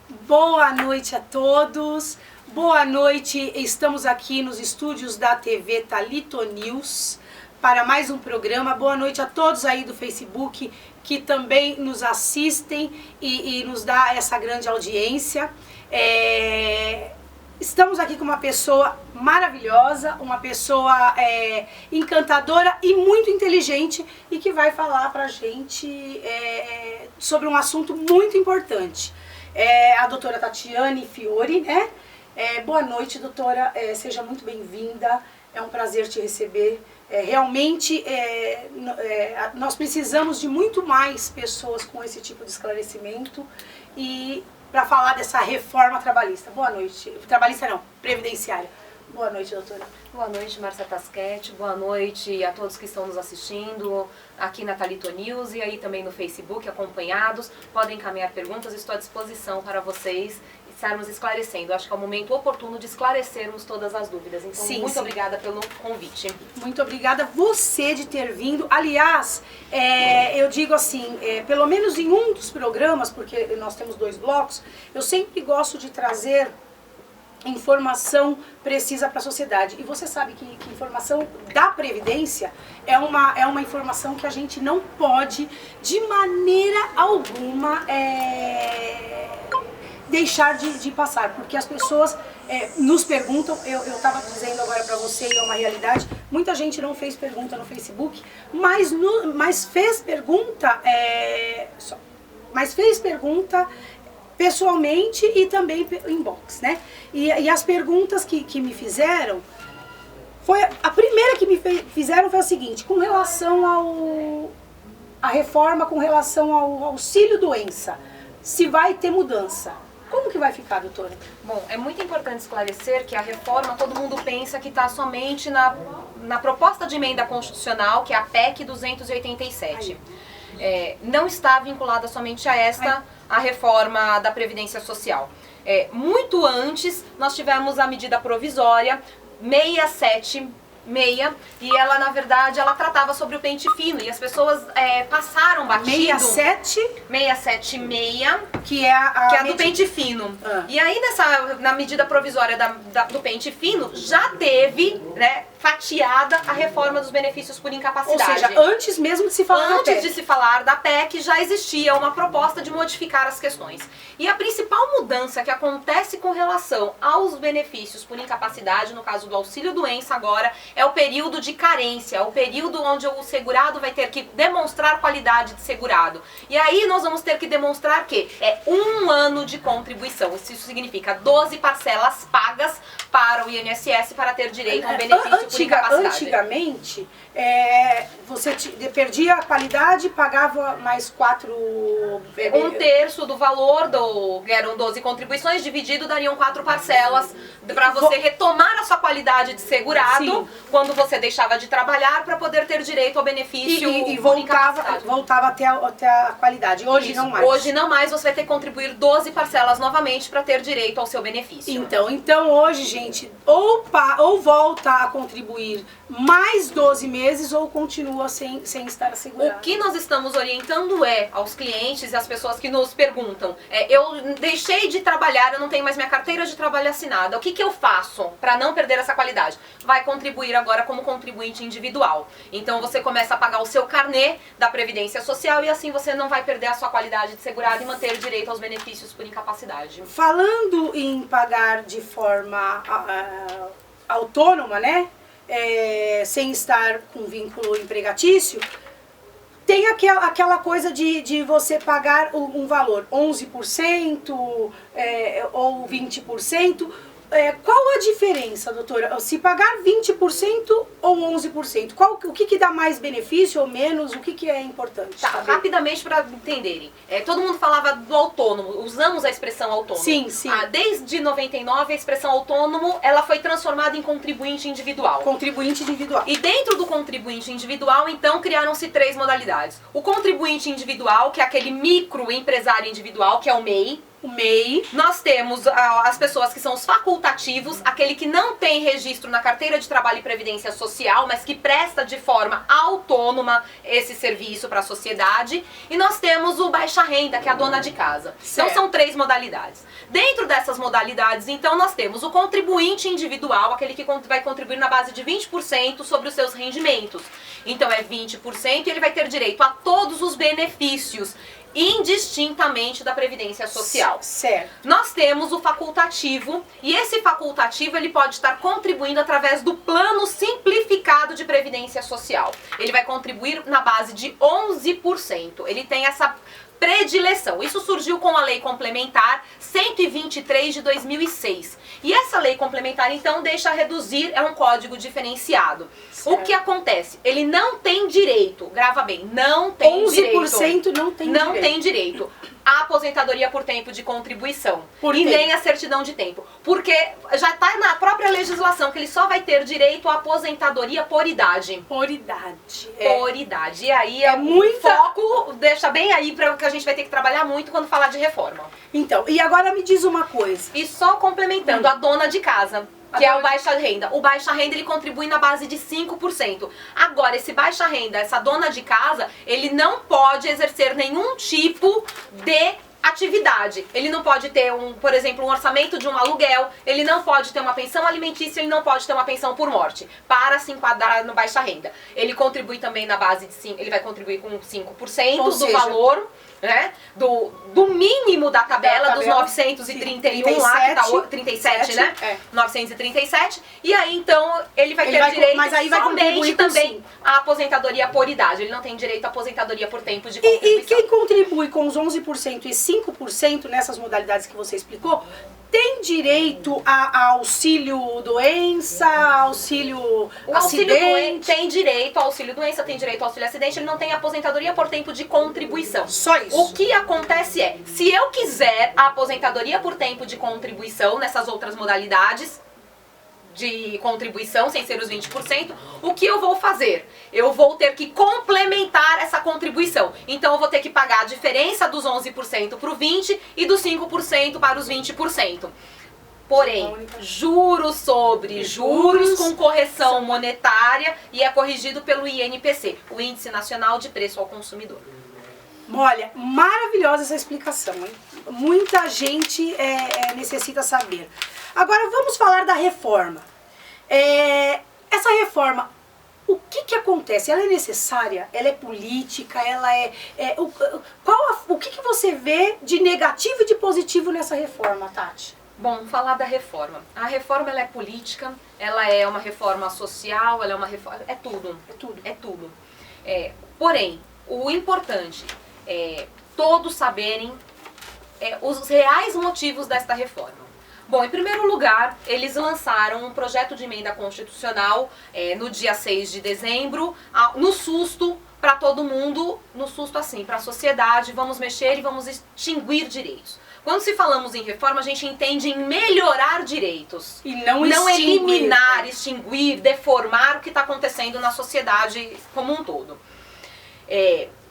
Boa noite a todos, boa noite, estamos aqui nos estúdios da TV Thalito News para mais um programa. Boa noite a todos aí do Facebook que também nos assistem e nos dá essa grande audiência. Estamos aqui com uma pessoa maravilhosa, uma pessoa encantadora e muito inteligente e que vai falar pra gente sobre um assunto muito importante. A doutora Tatiane Fiore, né? Boa noite, doutora, seja muito bem-vinda, é um prazer te receber. Realmente, nós precisamos de muito mais pessoas com esse tipo de esclarecimento e para falar dessa reforma trabalhista. Boa noite. Trabalhista não, previdenciária. Boa noite, doutora. Boa noite, Márcia Tasquete. Boa noite a todos que estão nos assistindo aqui na Thalito News e aí também no Facebook, acompanhados. Podem encaminhar perguntas, estou à disposição para vocês estarmos esclarecendo. Acho que é o momento oportuno de esclarecermos todas as dúvidas. Então, muito obrigada pelo convite. Muito obrigada você de ter vindo. Aliás, eu digo assim, pelo menos em um dos programas, porque nós temos 2 blocos, eu sempre gosto de trazer informação precisa para a sociedade. E você sabe que informação da Previdência é uma informação que a gente não pode, de maneira alguma, deixar de passar, porque as pessoas nos perguntam, eu estava dizendo agora para você, e é uma realidade, muita gente não fez pergunta no Facebook, mas fez pergunta, pessoalmente e também inbox, né? E as perguntas que me fizeram, a primeira que me fizeram foi a seguinte, com relação à reforma, com relação ao auxílio-doença, se vai ter mudança. Como que vai ficar, doutora? Bom, é muito importante esclarecer que a reforma, todo mundo pensa que está somente na proposta de emenda constitucional, que é a PEC 287. Não está vinculada somente a a reforma da Previdência Social. Muito antes, nós tivemos a medida provisória 676, e ela, na verdade, ela tratava sobre o pente fino, e as pessoas passaram batido. 676, que é a do pente fino. E aí, na medida provisória do pente fino, já teve, né, fatiada a reforma dos benefícios por incapacidade. Ou seja, antes mesmo de se falar da PEC. Antes de se falar da PEC, já existia uma proposta de modificar as questões. E a principal mudança que acontece com relação aos benefícios por incapacidade, no caso do auxílio-doença agora, é o período de carência, o período onde o segurado vai ter que demonstrar qualidade de segurado. E aí nós vamos ter que demonstrar que é 1 ano de contribuição. Isso significa 12 parcelas pagas para o INSS para ter direito a um benefício por incapacidade. Antigamente, você perdia a qualidade, pagava mais 4... 1/3 do valor, eram 12 contribuições, dividido dariam 4 parcelas para você retomar a sua qualidade de segurado. Sim. Quando você deixava de trabalhar para poder ter direito ao benefício e voltava até a qualidade. Hoje Isso. Não mais. Hoje não mais, você vai ter que contribuir 12 parcelas novamente para ter direito ao seu benefício. Então hoje, gente, ou volta a contribuir mais 12 meses ou continua sem estar assegurado. O que nós estamos orientando aos clientes e às pessoas que nos perguntam, eu deixei de trabalhar, eu não tenho mais minha carteira de trabalho assinada, o que eu faço para não perder essa qualidade? Vai contribuir agora como contribuinte individual. Então você começa a pagar o seu carnê da Previdência Social e assim você não vai perder a sua qualidade de segurado e manter o direito aos benefícios por incapacidade. Falando em pagar de forma autônoma, né? Sem estar com vínculo empregatício, tem aquela coisa de você pagar um valor, 11% ou 20%. Qual a diferença, doutora? Se pagar 20% ou 11%, o que dá mais benefício ou menos? O que é importante? Tá, rapidamente para entenderem. Todo mundo falava do autônomo, usamos a expressão autônomo. Sim. Desde 99, a expressão autônomo, ela foi transformada em contribuinte individual. Contribuinte individual. E dentro do contribuinte individual, então, criaram-se 3 modalidades. O contribuinte individual, que é aquele microempresário individual, que é o MEI, O MEI. Nós temos as pessoas que são os facultativos, aquele que não tem registro na carteira de trabalho e previdência social, mas que presta de forma autônoma esse serviço para a sociedade. E nós temos o baixa renda, que é a dona de casa. Certo. Então são 3 modalidades. Dentro dessas modalidades, então, nós temos o contribuinte individual, aquele que vai contribuir na base de 20% sobre os seus rendimentos. Então é 20% e ele vai ter direito a todos os benefícios, indistintamente da Previdência Social. Certo. Nós temos o facultativo, e esse facultativo ele pode estar contribuindo através do plano simplificado de Previdência Social. Ele vai contribuir na base de 11%. Ele tem essa predileção. Isso surgiu com a Lei Complementar 123 de 2006. E essa lei complementar, então, deixa reduzir, é um código diferenciado. Certo. O que acontece? Ele não tem direito, grava bem, não tem 11% não tem não direito. tem direito à aposentadoria por tempo de contribuição. Por e quê? nem a certidão de tempo. Porque já está na própria legislação que ele só vai ter direito à aposentadoria por idade. Por idade. Por idade. E aí é muita- foco, deixa bem aí para o que a gente vai ter que trabalhar muito quando falar de reforma. Então, e agora me diz uma coisa. E só complementando, a dona de casa, que é o baixa renda. O baixa renda, ele contribui na base de 5%. Agora, esse baixa renda, essa dona de casa, ele não pode exercer nenhum tipo de atividade. Ele não pode ter, por exemplo, um orçamento de um aluguel, ele não pode ter uma pensão alimentícia, ele não pode ter uma pensão por morte, para se enquadrar no baixa renda. Ele contribui também na base de ele vai contribuir com 5% Ou do seja, valor, né, do mínimo da tabela, dos 931 lá, que tá 37, né? É. 937. E aí, então, ele vai Ele ter vai direito mas aí vai somente contribuir com também à aposentadoria por idade. Ele não tem direito à aposentadoria por tempo de E contribuição. quem contribui com os 11% e 5% nessas modalidades que você explicou, tem direito a auxílio doença, auxílio O auxílio doença acidente? tem direito ao auxílio doença, tem direito ao auxílio acidente, ele não tem aposentadoria por tempo de contribuição. Só isso. O que acontece é, se eu quiser a aposentadoria por tempo de contribuição nessas outras modalidades de contribuição, sem ser os 20%, o que eu vou fazer? Eu vou ter que complementar essa contribuição. Então eu vou ter que pagar a diferença dos 11% para o 20% e dos 5% para os 20%. Porém, juros sobre juros com correção monetária e é corrigido pelo INPC, o Índice Nacional de Preço ao Consumidor. Olha, maravilhosa essa explicação, hein? Muita gente necessita saber. Agora vamos falar da reforma. Essa reforma, o que acontece? Ela é necessária? Ela é política? Ela o que você vê de negativo e de positivo nessa reforma, Tati? Bom, falar da reforma. A reforma ela é política, ela é uma reforma social, ela é uma reforma... É tudo. É tudo. É tudo. Porém, o importante é todos saberem os reais motivos desta reforma. Bom, em primeiro lugar, eles lançaram um projeto de emenda constitucional no dia 6 de dezembro, no susto para todo mundo, no susto assim, para a sociedade, vamos mexer e vamos extinguir direitos. Quando se falamos em reforma, a gente entende em melhorar direitos. E não eliminar, extinguir, deformar o que está acontecendo na sociedade como um todo.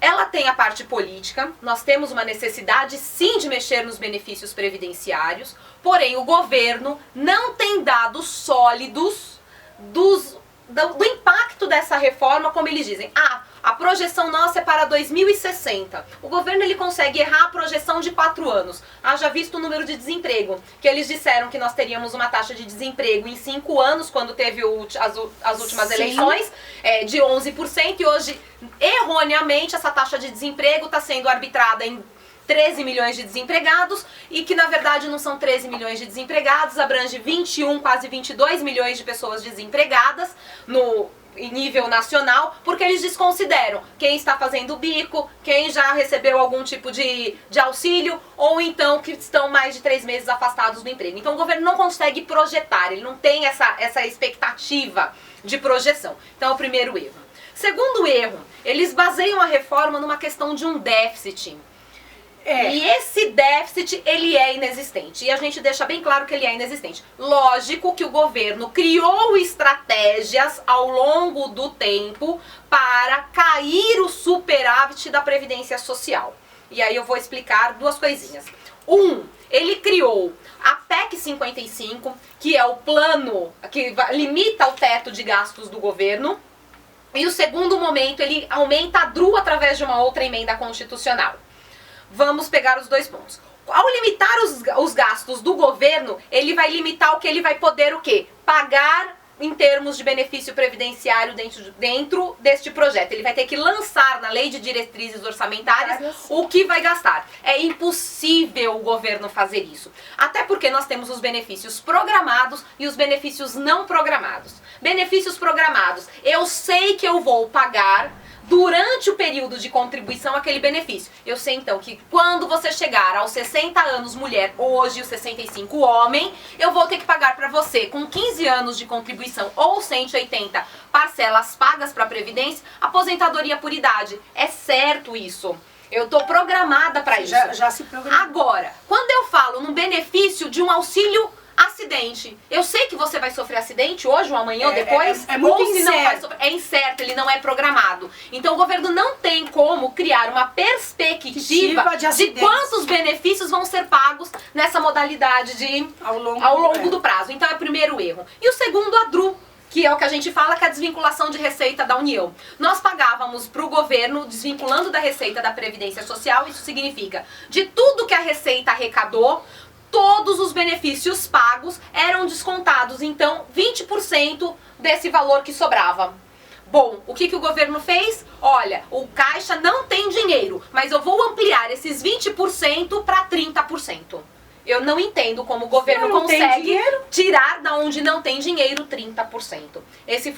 Ela tem a parte política, nós temos uma necessidade sim de mexer nos benefícios previdenciários, porém o governo não tem dados sólidos do impacto dessa reforma, como eles dizem. A projeção nossa é para 2060. O governo ele consegue errar a projeção de 4 anos. Haja visto o número de desemprego, que eles disseram que nós teríamos uma taxa de desemprego em 5 anos, quando teve as últimas Sim. eleições, de 11%, e hoje, erroneamente, essa taxa de desemprego está sendo arbitrada em 13 milhões de desempregados, e que na verdade não são 13 milhões de desempregados, abrange 21, quase 22 milhões de pessoas desempregadas em nível nacional, porque eles desconsideram quem está fazendo bico, quem já recebeu algum tipo de auxílio, ou então que estão mais de 3 meses afastados do emprego. Então o governo não consegue projetar, ele não tem essa expectativa de projeção. Então é o primeiro erro. Segundo erro, eles baseiam a reforma numa questão de um déficit. E esse déficit, ele é inexistente. E a gente deixa bem claro que ele é inexistente. Lógico que o governo criou estratégias ao longo do tempo para cair o superávit da Previdência Social. E aí eu vou explicar 2 coisinhas. Ele criou a PEC 55, que é o plano que limita o teto de gastos do governo. E o segundo momento, ele aumenta a DRU através de uma outra emenda constitucional. Vamos pegar os dois pontos. Ao limitar os gastos do governo, ele vai limitar o que ele vai poder pagar em termos de benefício previdenciário dentro deste projeto. Ele vai ter que lançar na lei de diretrizes orçamentárias o que vai gastar. É impossível o governo fazer isso. Até porque nós temos os benefícios programados e os benefícios não programados. Benefícios programados, eu sei que eu vou pagar durante o período de contribuição aquele benefício. Eu sei então que quando você chegar aos 60 anos mulher, hoje os 65 homem, eu vou ter que pagar para você com 15 anos de contribuição ou 180 parcelas pagas para a Previdência, aposentadoria por idade. É certo isso. Eu tô programada para isso. Já se programou. Agora, quando eu falo no benefício de um auxílio acidente, eu sei que você vai sofrer acidente hoje ou amanhã ou depois, é muito ou se não vai incerto. sofrer, é incerto, ele não é programado. Então o governo não tem como criar uma perspectiva de quantos benefícios vão ser pagos nessa modalidade ao longo do prazo. Então é o primeiro erro. E o segundo, a DRU, que é o que a gente fala, que é a desvinculação de receita da União. Nós pagávamos para o governo, desvinculando da receita da Previdência Social, isso significa, de tudo que a receita arrecadou, todos os benefícios pagos eram descontados, então 20% desse valor que sobrava. Bom, o que o governo fez? Olha, o Caixa não tem dinheiro, mas eu vou ampliar esses 20% para 30%. Eu não entendo como o governo consegue tirar da onde não tem dinheiro 30%. Esse